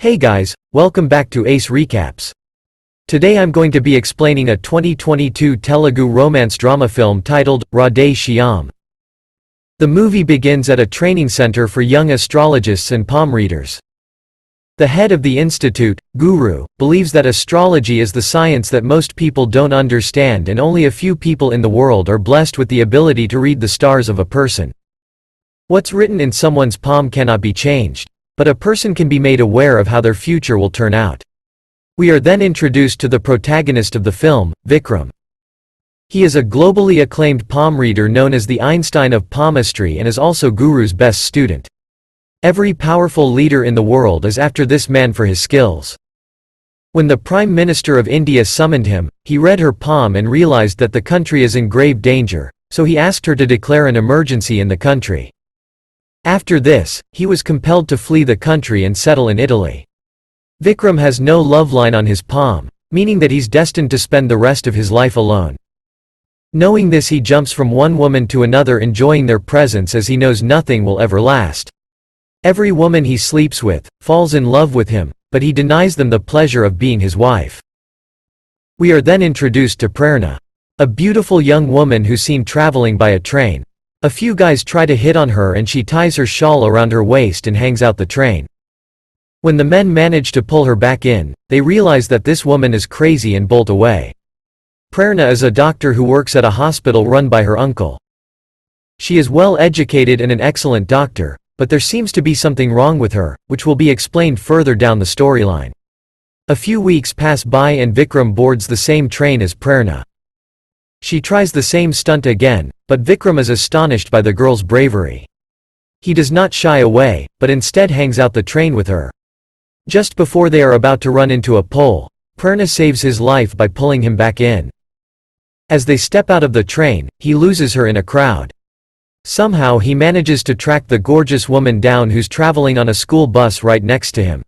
Hey guys, welcome back to Ace Recaps. Today I'm going to be explaining a 2022 Telugu romance drama film titled Radhe Shyam. The movie begins at a training center for young astrologists and palm readers. The head of the institute, Guru, believes that astrology is the science that most people don't understand and only a few people in the world are blessed with the ability to read the stars of a person. What's written in someone's palm cannot be changed, but a person can be made aware of how their future will turn out. We are then introduced to the protagonist of the film, Vikram. He is a globally acclaimed palm reader known as the Einstein of palmistry and is also Guru's best student. Every powerful leader in the world is after this man for his skills. When the Prime Minister of India summoned him, he read her palm and realized that the country is in grave danger, so he asked her to declare an emergency in the country. After this, he was compelled to flee the country and settle in Italy. Vikram has no love line on his palm, meaning that he's destined to spend the rest of his life alone. Knowing this, he jumps from one woman to another, enjoying their presence as he knows nothing will ever last. Every woman he sleeps with falls in love with him, but he denies them the pleasure of being his wife. We are then introduced to Prerana, a beautiful young woman who's seen traveling by a train. A few guys try to hit on her and she ties her shawl around her waist and hangs out the train. When the men manage to pull her back in, they realize that this woman is crazy and bolt away. Prerana is a doctor who works at a hospital run by her uncle. She is well educated and an excellent doctor, but there seems to be something wrong with her, which will be explained further down the storyline. A few weeks pass by and Vikram boards the same train as Prerana. She tries the same stunt again, but Vikram is astonished by the girl's bravery. He does not shy away, but instead hangs out the train with her. Just before they are about to run into a pole, Prerana saves his life by pulling him back in. As they step out of the train, he loses her in a crowd. Somehow he manages to track the gorgeous woman down who's traveling on a school bus right next to him.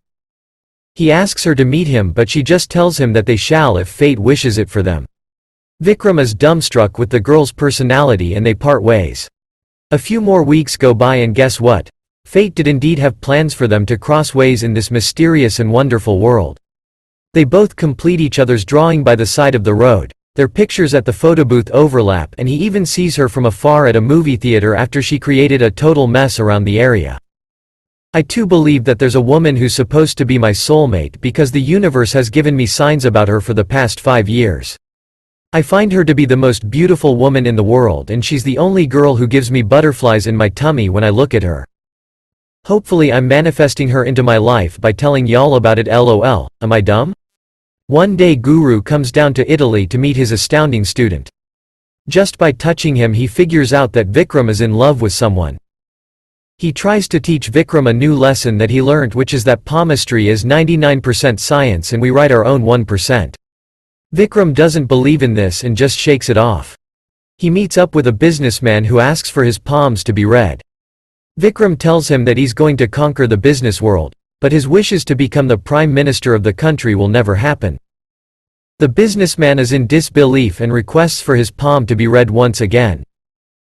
He asks her to meet him, but she just tells him that they shall if fate wishes it for them. Vikram is dumbstruck with the girl's personality and they part ways. A few more weeks go by and guess what? Fate did indeed have plans for them to cross ways in this mysterious and wonderful world. They both complete each other's drawing by the side of the road. Their pictures at the photo booth overlap and he even sees her from afar at a movie theater after she created a total mess around the area. I too believe that there's a woman who's supposed to be my soulmate because the universe has given me signs about her for the past 5 years. I find her to be the most beautiful woman in the world and she's the only girl who gives me butterflies in my tummy when I look at her. Hopefully I'm manifesting her into my life by telling y'all about it. LOL, am I dumb? One day Guru comes down to Italy to meet his astounding student. Just by touching him he figures out that Vikram is in love with someone. He tries to teach Vikram a new lesson that he learned, which is that palmistry is 99% science and we write our own 1%. Vikram doesn't believe in this and just shakes it off. He meets up with a businessman who asks for his palms to be read. Vikram tells him that he's going to conquer the business world, but his wishes to become the prime minister of the country will never happen. The businessman is in disbelief and requests for his palm to be read once again.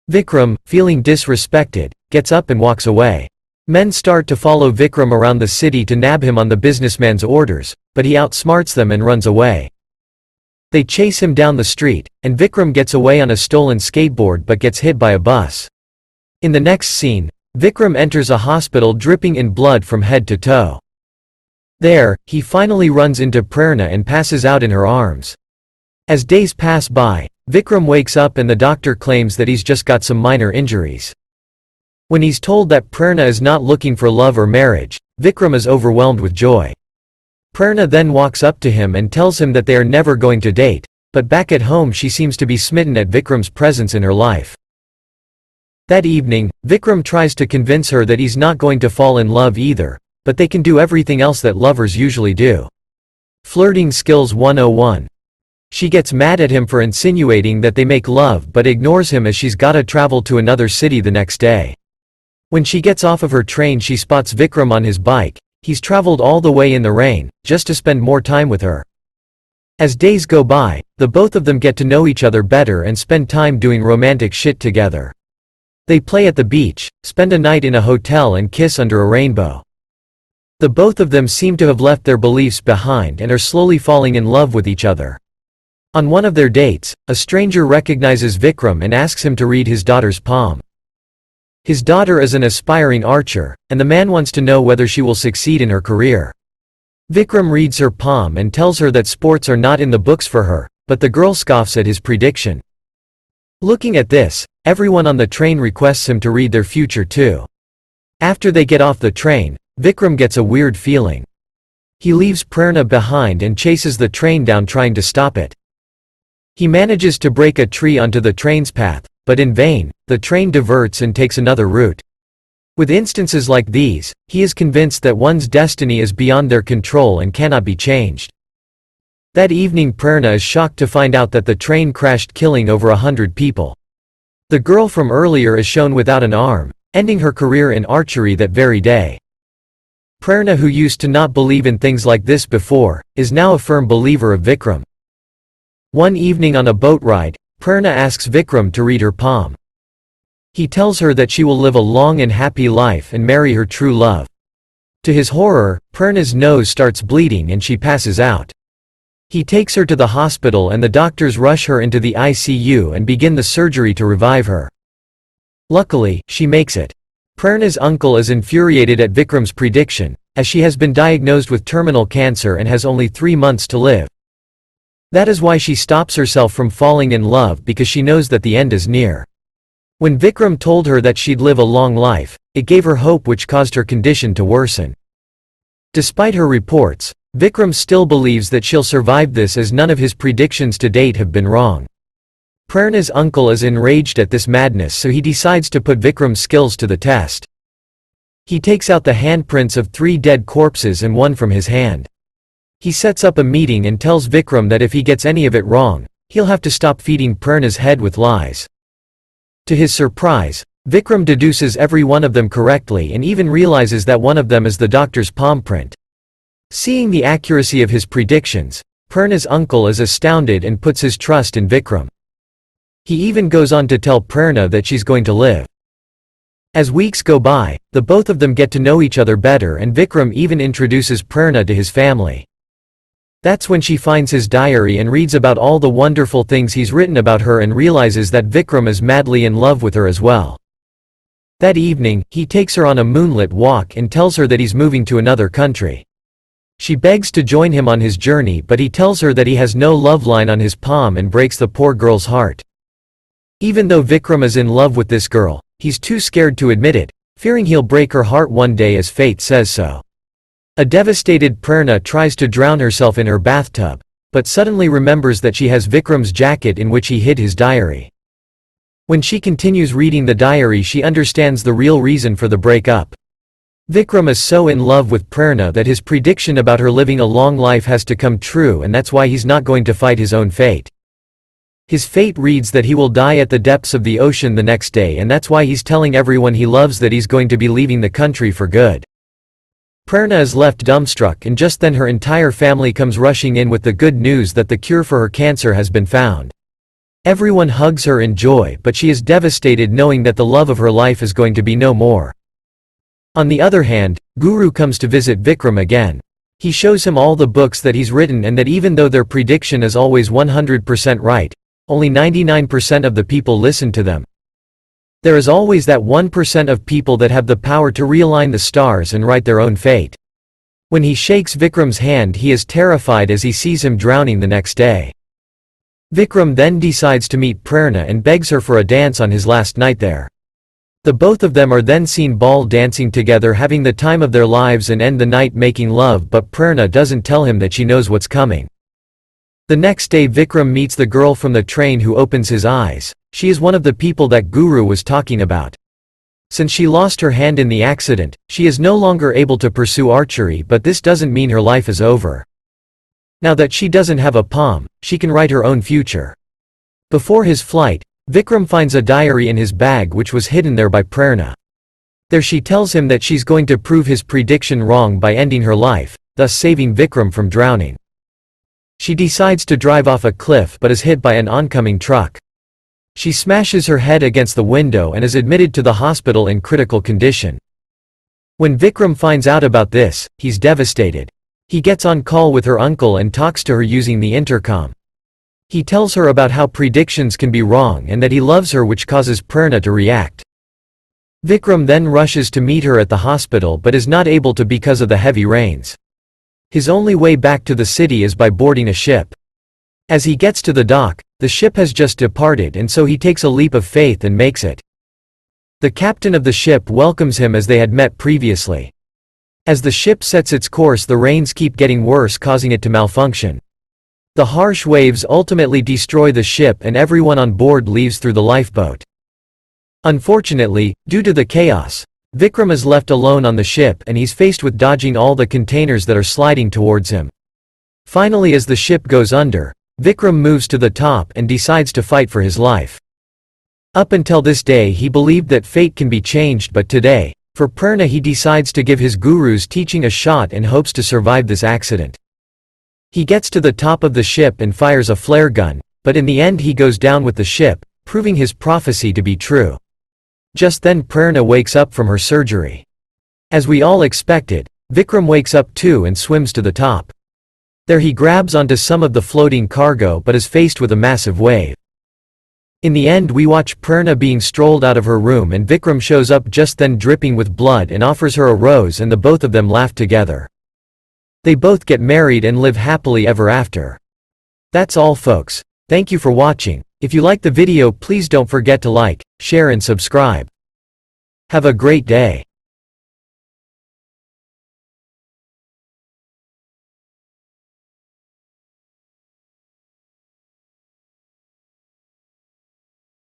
Vikram, feeling disrespected, gets up and walks away. Men start to follow Vikram around the city to nab him on the businessman's orders, but he outsmarts them and runs away. They chase him down the street, and Vikram gets away on a stolen skateboard but gets hit by a bus. In the next scene, Vikram enters a hospital dripping in blood from head to toe. There, he finally runs into Prerana and passes out in her arms. As days pass by, Vikram wakes up and the doctor claims that he's just got some minor injuries. When he's told that Prerana is not looking for love or marriage, Vikram is overwhelmed with joy. Prerana then walks up to him and tells him that they are never going to date, but back at home she seems to be smitten at Vikram's presence in her life. That evening, Vikram tries to convince her that he's not going to fall in love either, but they can do everything else that lovers usually do. Flirting skills 101. She gets mad at him for insinuating that they make love but ignores him as she's gotta travel to another city the next day. When she gets off of her train she spots Vikram on his bike. He's traveled all the way in the rain, just to spend more time with her. As days go by, the both of them get to know each other better and spend time doing romantic shit together. They play at the beach, spend a night in a hotel and kiss under a rainbow. The both of them seem to have left their beliefs behind and are slowly falling in love with each other. On one of their dates, a stranger recognizes Vikram and asks him to read his daughter's palm. His daughter is an aspiring archer, and the man wants to know whether she will succeed in her career. Vikram reads her palm and tells her that sports are not in the books for her, but the girl scoffs at his prediction. Looking at this, everyone on the train requests him to read their future too. After they get off the train, Vikram gets a weird feeling. He leaves Prerana behind and chases the train down trying to stop it. He manages to break a tree onto the train's path, but in vain, the train diverts and takes another route. With instances like these, he is convinced that one's destiny is beyond their control and cannot be changed. That evening Prerana is shocked to find out that the train crashed, killing over 100 people. The girl from earlier is shown without an arm, ending her career in archery that very day. Prerana, who used to not believe in things like this before, is now a firm believer of Vikram. One evening on a boat ride, Prerana asks Vikram to read her palm. He tells her that she will live a long and happy life and marry her true love. To his horror, Prerana's nose starts bleeding and she passes out. He takes her to the hospital and the doctors rush her into the ICU and begin the surgery to revive her. Luckily, she makes it. Prerana's uncle is infuriated at Vikram's prediction, as she has been diagnosed with terminal cancer and has only 3 months to live. That is why she stops herself from falling in love, because she knows that the end is near. When Vikram told her that she'd live a long life, it gave her hope, which caused her condition to worsen. Despite her reports, Vikram still believes that she'll survive this, as none of his predictions to date have been wrong. Prerana's uncle is enraged at this madness, so he decides to put Vikram's skills to the test. He takes out the handprints of 3 dead corpses and one from his hand. He sets up a meeting and tells Vikram that if he gets any of it wrong, he'll have to stop feeding Prerana's head with lies. To his surprise, Vikram deduces every one of them correctly and even realizes that one of them is the doctor's palm print. Seeing the accuracy of his predictions, Prerana's uncle is astounded and puts his trust in Vikram. He even goes on to tell Prerana that she's going to live. As weeks go by, the both of them get to know each other better, and Vikram even introduces Prerana to his family. That's when she finds his diary and reads about all the wonderful things he's written about her and realizes that Vikram is madly in love with her as well. That evening, he takes her on a moonlit walk and tells her that he's moving to another country. She begs to join him on his journey, but he tells her that he has no love line on his palm and breaks the poor girl's heart. Even though Vikram is in love with this girl, he's too scared to admit it, fearing he'll break her heart one day as fate says so. A devastated Prerana tries to drown herself in her bathtub, but suddenly remembers that she has Vikram's jacket in which he hid his diary. When she continues reading the diary, she understands the real reason for the breakup. Vikram is so in love with Prerana that his prediction about her living a long life has to come true, and that's why he's not going to fight his own fate. His fate reads that he will die at the depths of the ocean the next day, and that's why he's telling everyone he loves that he's going to be leaving the country for good. Prerana is left dumbstruck, and just then her entire family comes rushing in with the good news that the cure for her cancer has been found. Everyone hugs her in joy, but she is devastated knowing that the love of her life is going to be no more. On the other hand, Guru comes to visit Vikram again. He shows him all the books that he's written, and that even though their prediction is always 100% right, only 99% of the people listen to them. There is always that 1% of people that have the power to realign the stars and write their own fate. When he shakes Vikram's hand, he is terrified as he sees him drowning the next day. Vikram then decides to meet Prerana and begs her for a dance on his last night there. The both of them are then seen ball dancing together, having the time of their lives, and end the night making love, but Prerana doesn't tell him that she knows what's coming. The next day Vikram meets the girl from the train who opens his eyes. She is one of the people that Guru was talking about. Since she lost her hand in the accident, she is no longer able to pursue archery, but this doesn't mean her life is over. Now that she doesn't have a palm, she can write her own future. Before his flight, Vikram finds a diary in his bag which was hidden there by Prerana. There she tells him that she's going to prove his prediction wrong by ending her life, thus saving Vikram from drowning. She decides to drive off a cliff but is hit by an oncoming truck. She smashes her head against the window and is admitted to the hospital in critical condition. When Vikram finds out about this, he's devastated. He gets on call with her uncle and talks to her using the intercom. He tells her about how predictions can be wrong and that he loves her, which causes Prerana to react. Vikram then rushes to meet her at the hospital but is not able to because of the heavy rains. His only way back to the city is by boarding a ship. As he gets to the dock, the ship has just departed and so he takes a leap of faith and makes it. The captain of the ship welcomes him as they had met previously. As the ship sets its course, the rains keep getting worse, causing it to malfunction. The harsh waves ultimately destroy the ship and everyone on board leaves through the lifeboat. Unfortunately, due to the chaos, Vikram is left alone on the ship and he's faced with dodging all the containers that are sliding towards him. Finally, as the ship goes under, Vikram moves to the top and decides to fight for his life. Up until this day he believed that fate can be changed, but today, for Prerana, he decides to give his guru's teaching a shot and hopes to survive this accident. He gets to the top of the ship and fires a flare gun, but in the end he goes down with the ship, proving his prophecy to be true. Just then Prerana wakes up from her surgery. As we all expected, Vikram wakes up too and swims to the top. There he grabs onto some of the floating cargo but is faced with a massive wave. In the end we watch Prerana being strolled out of her room and Vikram shows up just then dripping with blood and offers her a rose, and the both of them laugh together. They both get married and live happily ever after. That's all folks. Thank you for watching. If you like the video, please don't forget to like, share and subscribe. Have a great day.